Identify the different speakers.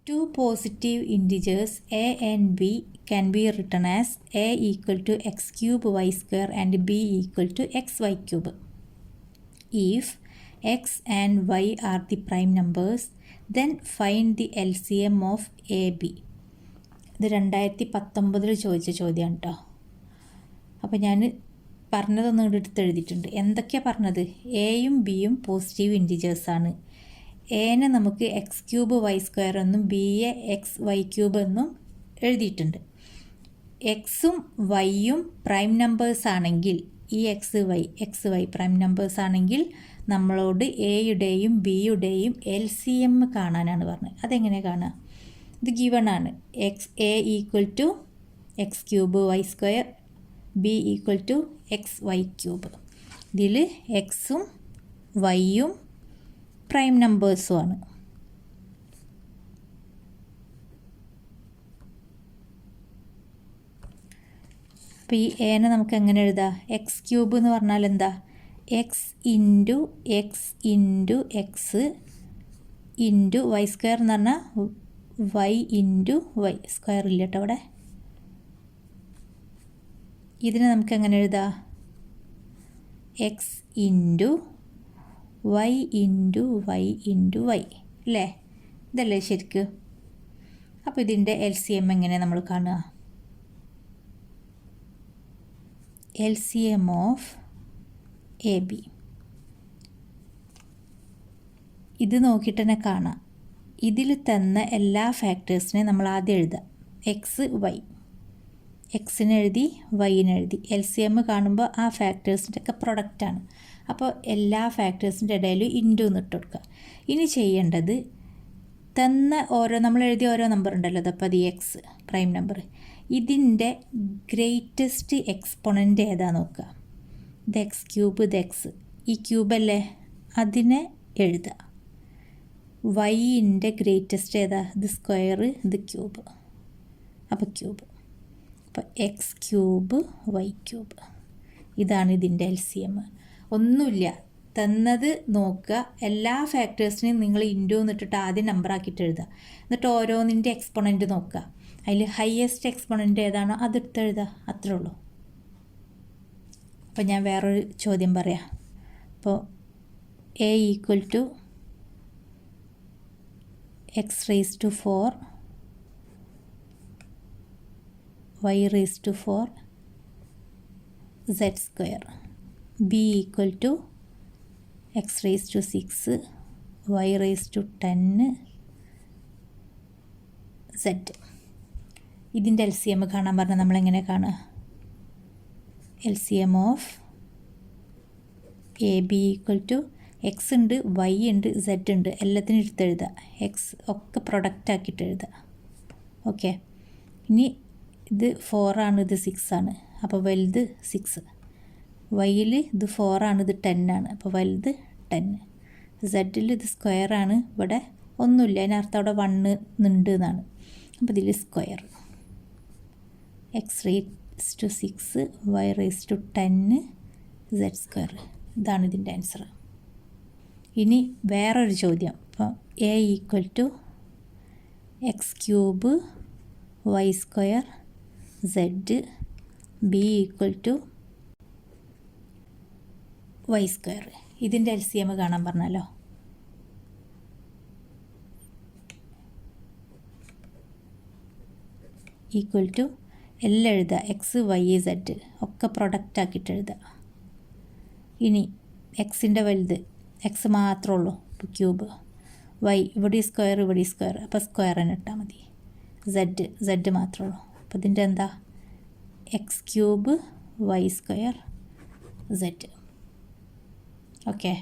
Speaker 1: Two positive integers a and b can be written as a equal to x cube y square and b equal to xy cube. If x and y are the prime numbers, then find the LCM of AB. ഇത് 2019 ചോദിച്ച ചോദ്യമാണ് കേട്ടോ. അപ്പോൾ ഞാൻ പറഞ്ഞതൊന്നും ഇവിടെ എടുത്ത് എഴുതിയിട്ടുണ്ട്. എന്തൊക്കെയാണ് പറഞ്ഞത്? എയും ബിയും പോസിറ്റീവ് ഇൻറ്റിജേഴ്സാണ്. എനെ നമുക്ക് എക്സ് ക്യൂബ് വൈ സ്ക്വയർ എന്നും ബിയെ എക്സ് വൈ ക്യൂബ് എന്നും എഴുതിയിട്ടുണ്ട്. എക്സും വൈയും പ്രൈം നമ്പേഴ്സ് ആണെങ്കിൽ, ഈ എക്സ് വൈ പ്രൈം നമ്പേഴ്സ് ആണെങ്കിൽ നമ്മളോട് എയുടെയും ബിയുടെയും LCM കാണാനാണ് പറഞ്ഞത്. അതെങ്ങനെ കാണുക? ഇത് ഗിവൺ ആണ്. A equal to X cube Y square, B equal to X Y cube. ഇതിൽ എക്സും വൈയും പ്രൈം നമ്പേഴ്സുമാണ്. അപ്പോൾ ഈ എനെ നമുക്ക് എങ്ങനെ എഴുതാം? എക്സ് ക്യൂബ് എന്ന് പറഞ്ഞാൽ എന്താ? X into X into X into Y square എന്ന് പറഞ്ഞാൽ വൈ ഇൻറ്റു വൈ. സ്ക്വയർ ഇല്ല കേട്ടോ അവിടെ. ഇതിനെ നമുക്ക് എങ്ങനെ എഴുതാം? X into Y into Y into Y അല്ലേ? ഇതല്ലേ ശരിക്ക്? അപ്പോൾ ഇതിൻ്റെ LCM എങ്ങനെ നമ്മൾ കാണുക? LCM of AB. ഇത് നോക്കിയിട്ട് തന്നെ കാണാം. ഇതിൽ തന്ന എല്ലാ ഫാക്ടേഴ്സിനെയും നമ്മൾ ആദ്യം എഴുതാം. എക്സ് വൈ, എക്സിന് എഴുതി വൈന് എഴുതി. LCM കാണുമ്പോൾ ആ ഫാക്ടേഴ്സിൻ്റെ ഒക്കെ പ്രൊഡക്റ്റാണ്. അപ്പോൾ എല്ലാ ഫാക്ടേഴ്സിൻ്റെ ഇടയിൽ ഇൻറ്റു എന്ന് ഇട്ട് കൊടുക്കുക. ഇനി ചെയ്യേണ്ടത് തന്ന നമ്മൾ എഴുതിയ ഓരോ നമ്പർ ഉണ്ടല്ലോ, അതപ്പോൾ അത് എക്സ് പ്രൈം നമ്പർ, ഇതിൻ്റെ ഗ്രേറ്റസ്റ്റ് എക്സ്പൊണൻ്റ് ഏതാ നോക്കുക. ഇത് എക്സ് ക്യൂബ്, ഇത് എക്സ്, ഈ ക്യൂബല്ലേ, അതിനെ എഴുതുക. വൈൻ്റെ ഗ്രേറ്റസ്റ്റ് ഏതാ? ഇത് സ്ക്വയർ, ഇത് ക്യൂബ്. അപ്പോൾ ക്യൂബ്, അപ്പോൾ എക്സ് ക്യൂബ് വൈ ക്യൂബ്. ഇതാണ് ഇതിൻ്റെ LCM. ഒന്നുമില്ല, തന്നത് നോക്കുക. എല്ലാ ഫാക്ടേഴ്സിനെയും നിങ്ങൾ ഇൻറ്റു എന്നിട്ടിട്ട് ആദ്യം നമ്പർ ആക്കിയിട്ട് എഴുതുക. എന്നിട്ട് ഓരോന്നിൻ്റെ എക്സ്പൊണൻ്റ് നോക്കുക. അതിൽ ഹയസ്റ്റ് എക്സ്പൊണൻ്റ് ഏതാണോ അതെടുത്ത് എഴുതുക. അത്രേ ഉള്ളൂ. അപ്പോൾ ഞാൻ വേറൊരു ചോദ്യം പറയാം. അപ്പോൾ A equal to X raise to 4 Y raise to 4 Z square, B equal to X raise to 6 Y raise to 10 Z. ഇതിൻ്റെ LCM കാണാൻ പറഞ്ഞാൽ നമ്മളെങ്ങനെ കാണുക? LCM of AB equal to X ഉണ്ട്, വൈ ഉണ്ട്, സെഡ് ഉണ്ട്, എല്ലാത്തിനും എടുത്ത് എഴുതുക. എക്സ് ഒക്കെ പ്രൊഡക്റ്റ് ആക്കിയിട്ട് എഴുതുക. ഓക്കെ. ഇനി ഇത് 4 ആണ്, ഇത് 6 ആണ്, അപ്പോൾ വലുത് 6. വൈയിൽ ഇത് 4 ആണ്, ഇത് 10 ആണ്, അപ്പോൾ വലുത് 10. സെഡിൽ ഇത് സ്ക്വയർ ആണ്, ഇവിടെ ഒന്നുമില്ല, അതിനർത്ഥം അവിടെ 1 ഉണ്ട് എന്നാണ്. അപ്പോൾ ഇതിൽ square, X raise to 6 Y raise to 10 Z square. ഇതാണ് ഇതിൻ്റെ ആൻസർ. ഇനി വേറൊരു ചോദ്യം. അപ്പോൾ A equal to X cube Y square Z, B equal to Y square. ഇതിൻ്റെ LCM കാണാൻ പറഞ്ഞല്ലോ. ഈക്വൽ ടു എല്ലാം എഴുതുക. എക്സ് വൈ സെഡ് ഒക്കെ പ്രൊഡക്റ്റ് ആക്കിയിട്ട് എഴുതുക. ഇനി എക്സിൻ്റെ വലുത് എക്സ് മാത്രമേ ഉള്ളൂ, ഇപ്പോൾ ക്യൂബ്. വൈ ഇവിടെ സ്ക്വയർ, ഇവിടെ സ്ക്വയർ, അപ്പോൾ സ്ക്വയർ തന്നെ ഇട്ടാൽ മതി. സെഡ് മാത്രമേ ഉള്ളൂ, അപ്പോൾ ഇതിൻ്റെ എന്താ? X cube Y square Z. Okay.